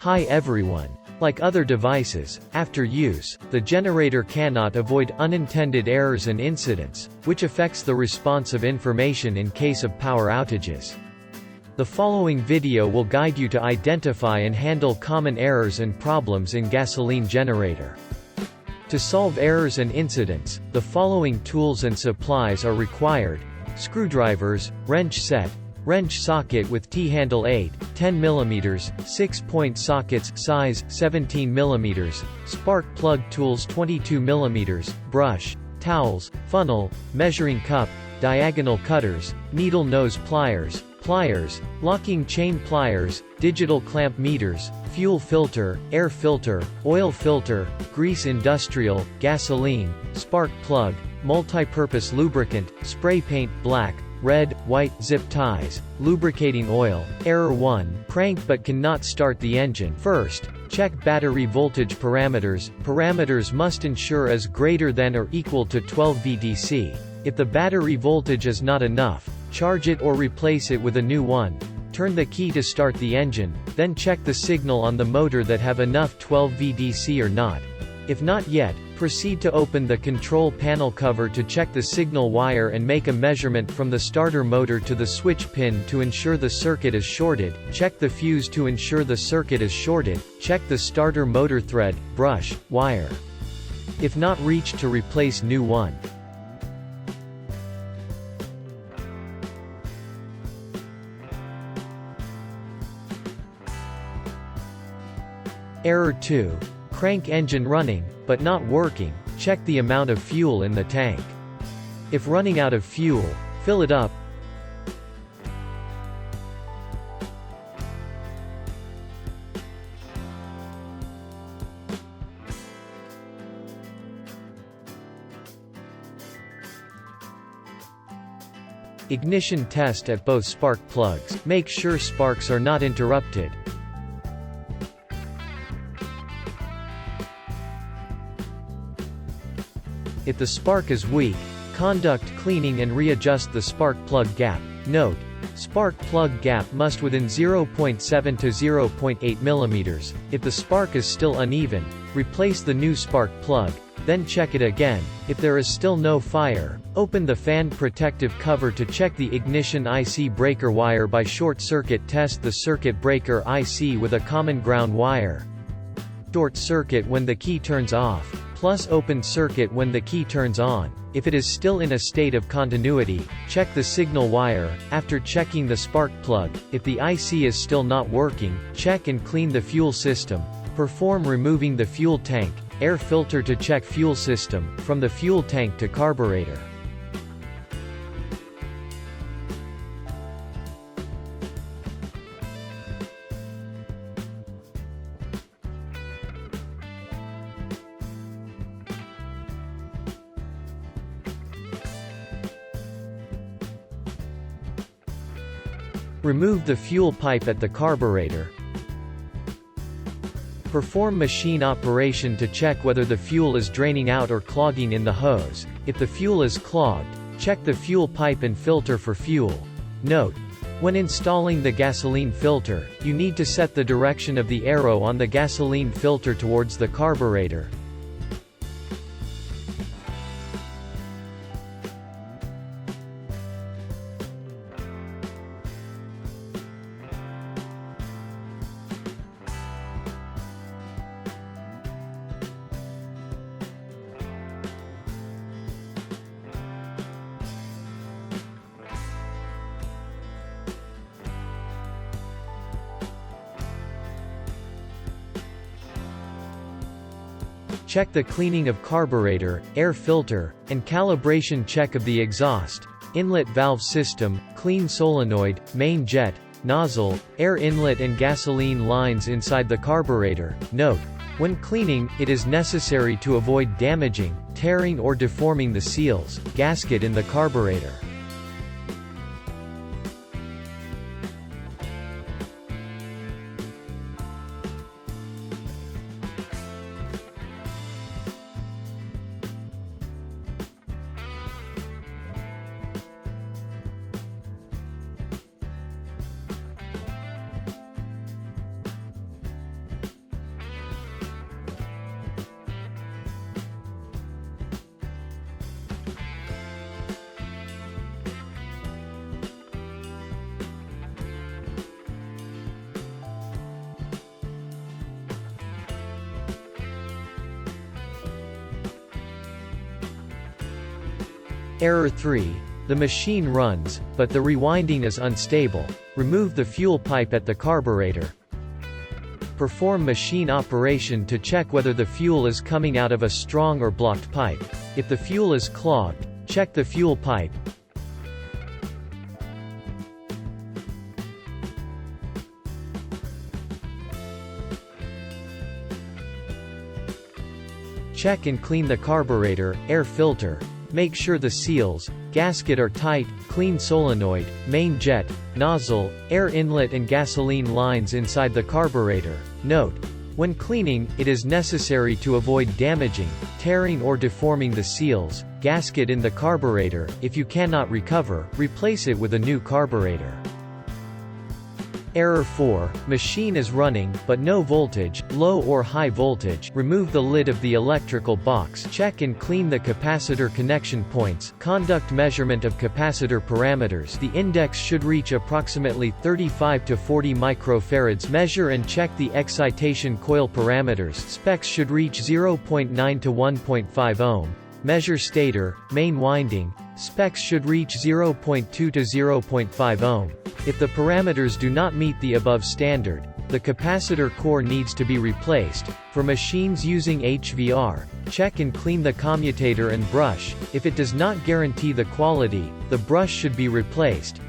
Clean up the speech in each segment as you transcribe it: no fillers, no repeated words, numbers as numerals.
Hi everyone. Like other devices, after use, the generator cannot avoid unintended errors and incidents, which affects the response of information in case of power outages. The following video will guide you to identify and handle common errors and problems in gasoline generator. To solve errors and incidents, the following tools and supplies are required: screwdrivers, wrench set, wrench socket with T-handle 8, 10 mm, 6-point sockets size 17 mm, spark plug tools 22 mm, brush, towels, funnel, measuring cup, diagonal cutters, needle nose pliers, locking chain pliers, digital clamp meters, fuel filter, air filter, oil filter, grease industrial, gasoline, spark plug, multi-purpose lubricant, spray paint, black, red, white, zip ties, lubricating oil. Error 1. Crank but cannot start the engine. First, check battery voltage parameters. Parameters must ensure is greater than or equal to 12 VDC. If the battery voltage is not enough, charge it or replace it with a new one. Turn the key to start the engine, then check the signal on the motor that have enough 12 VDC or not. If not yet, proceed to open the control panel cover to check the signal wire and make a measurement from the starter motor to the switch pin to ensure the circuit is shorted. Check the fuse to ensure the circuit is shorted. Check the starter motor thread, brush, wire. If not reached, to replace new one. Error 2. Crank engine running, but not working. Check the amount of fuel in the tank. If running out of fuel, fill it up. Ignition test at both spark plugs. Make sure sparks are not interrupted. If the spark is weak, conduct cleaning and readjust the spark plug gap. Note: spark plug gap must within 0.7 to 0.8 mm. If the spark is still uneven, replace the new spark plug, then check it again. If there is still no fire, open the fan protective cover to check the ignition IC breaker wire by short circuit. Test the circuit breaker IC with a common ground wire. Short circuit when the key turns off, plus open circuit when the key turns on. If it is still in a state of continuity, check the signal wire. After checking the spark plug, if the IC is still not working, check and clean the fuel system. Perform removing the fuel tank, air filter to check fuel system, from the fuel tank to carburetor. Remove the fuel pipe at the carburetor. Perform machine operation to check whether the fuel is draining out or clogging in the hose. If the fuel is clogged, check the fuel pipe and filter for fuel. Note: when installing the gasoline filter, you need to set the direction of the arrow on the gasoline filter towards the carburetor. Check the cleaning of carburetor, air filter, and calibration check of the exhaust, inlet valve system, clean solenoid, main jet, nozzle, air inlet and gasoline lines inside the carburetor. Note: when cleaning, it is necessary to avoid damaging, tearing or deforming the seals, gasket in the carburetor. Error 3. The machine runs, but the rewinding is unstable. Remove the fuel pipe at the carburetor. Perform machine operation to check whether the fuel is coming out of a strong or blocked pipe. If the fuel is clogged, check the fuel pipe. Check and clean the carburetor, air filter. Make sure the seals, gasket are tight, clean solenoid, main jet, nozzle, air inlet and gasoline lines inside the carburetor. Note: when cleaning, it is necessary to avoid damaging, tearing or deforming the seals, gasket in the carburetor. If you cannot recover, replace it with a new carburetor. Error 4. Machine is running, but no voltage, low or high voltage. Remove the lid of the electrical box. Check and clean the capacitor connection points. Conduct measurement of capacitor parameters. The index should reach approximately 35 to 40 microfarads. Measure and check the excitation coil parameters. Specs should reach 0.9 to 1.5 ohm. Measure stator, main winding. Specs should reach 0.2 to 0.5 ohm. If the parameters do not meet the above standard, the capacitor core needs to be replaced. For machines using HVR, check and clean the commutator and brush. If it does not guarantee the quality, the brush should be replaced.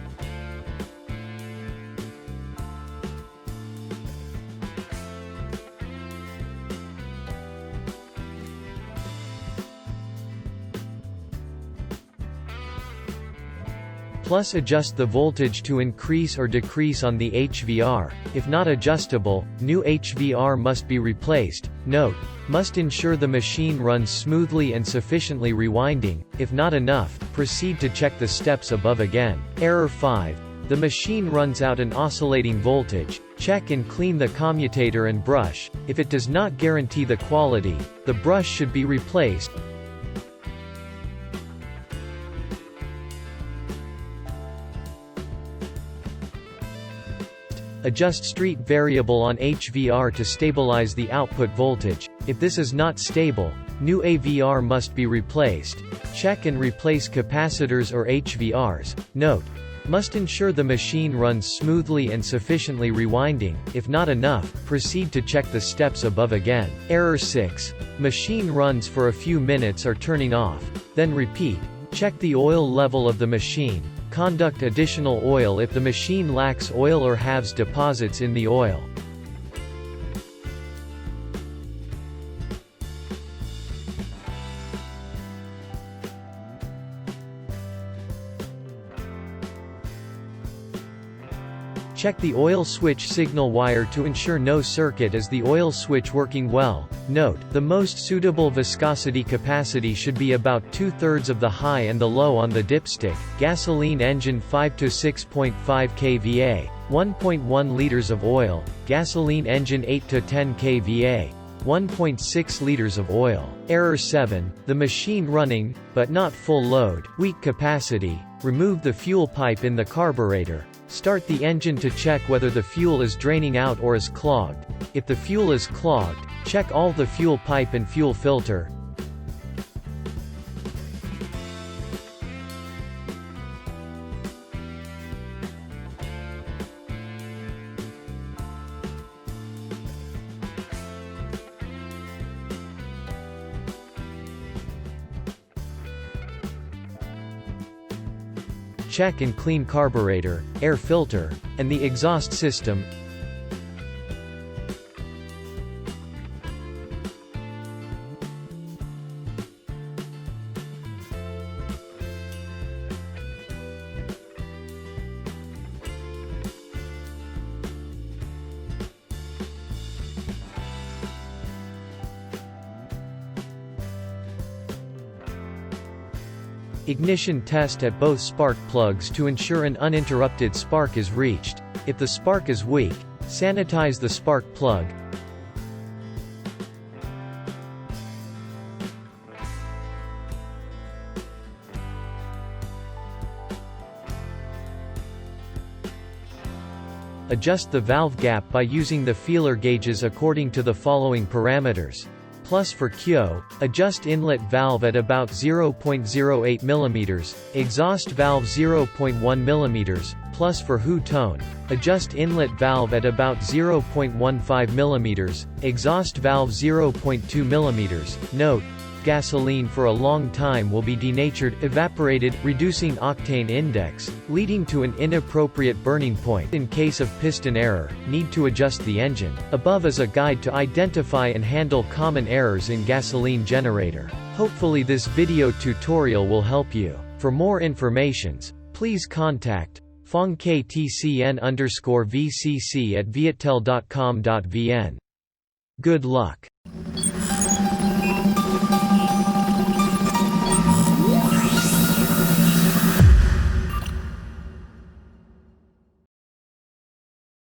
Plus adjust the voltage to increase or decrease on the HVR. If not adjustable, new HVR must be replaced. Note: must ensure the machine runs smoothly and sufficiently rewinding. If not enough, proceed to check the steps above again. Error 5. The machine runs out an oscillating voltage. Check and clean the commutator and brush. If it does not guarantee the quality, the brush should be replaced. Adjust street variable on HVR to stabilize the output voltage. If this is not stable, new AVR must be replaced. Check and replace capacitors or HVRs. Note: must ensure the machine runs smoothly and sufficiently rewinding. If not enough, proceed to check the steps above again. Error 6. Machine runs for a few minutes or turning off. Then repeat. Check the oil level of the machine. Conduct additional oil if the machine lacks oil or has deposits in the oil. Check the oil switch signal wire to ensure no circuit is the oil switch working well. Note: the most suitable viscosity capacity should be about 2/3 of the high and the low on the dipstick. Gasoline engine 5 to 6.5 kVA, 1.1 liters of oil. Gasoline engine 8 to 10 kVA, 1.6 liters of oil. Error 7. The machine running, but not full load. Weak capacity. Remove the fuel pipe in the carburetor. Start the engine to check whether the fuel is draining out or is clogged. If the fuel is clogged, check all the fuel pipe and fuel filter. Check and clean carburetor, air filter, and the exhaust system. Ignition test at both spark plugs to ensure an uninterrupted spark is reached. If the spark is weak, sanitize the spark plug. Adjust the valve gap by using the feeler gauges according to the following parameters. Plus for QO, adjust inlet valve at about 0.08 mm, exhaust valve 0.1 mm. Plus for HU tone, adjust inlet valve at about 0.15 mm, exhaust valve 0.2 mm. Note: gasoline for a long time will be denatured, evaporated, reducing octane index, leading to an inappropriate burning point. In case of piston error, need to adjust the engine. Above is a guide to identify and handle common errors in gasoline generator. Hopefully this video tutorial will help you. For more informations, please contact phongktcn_VCC at viettel.com.vn. Good luck.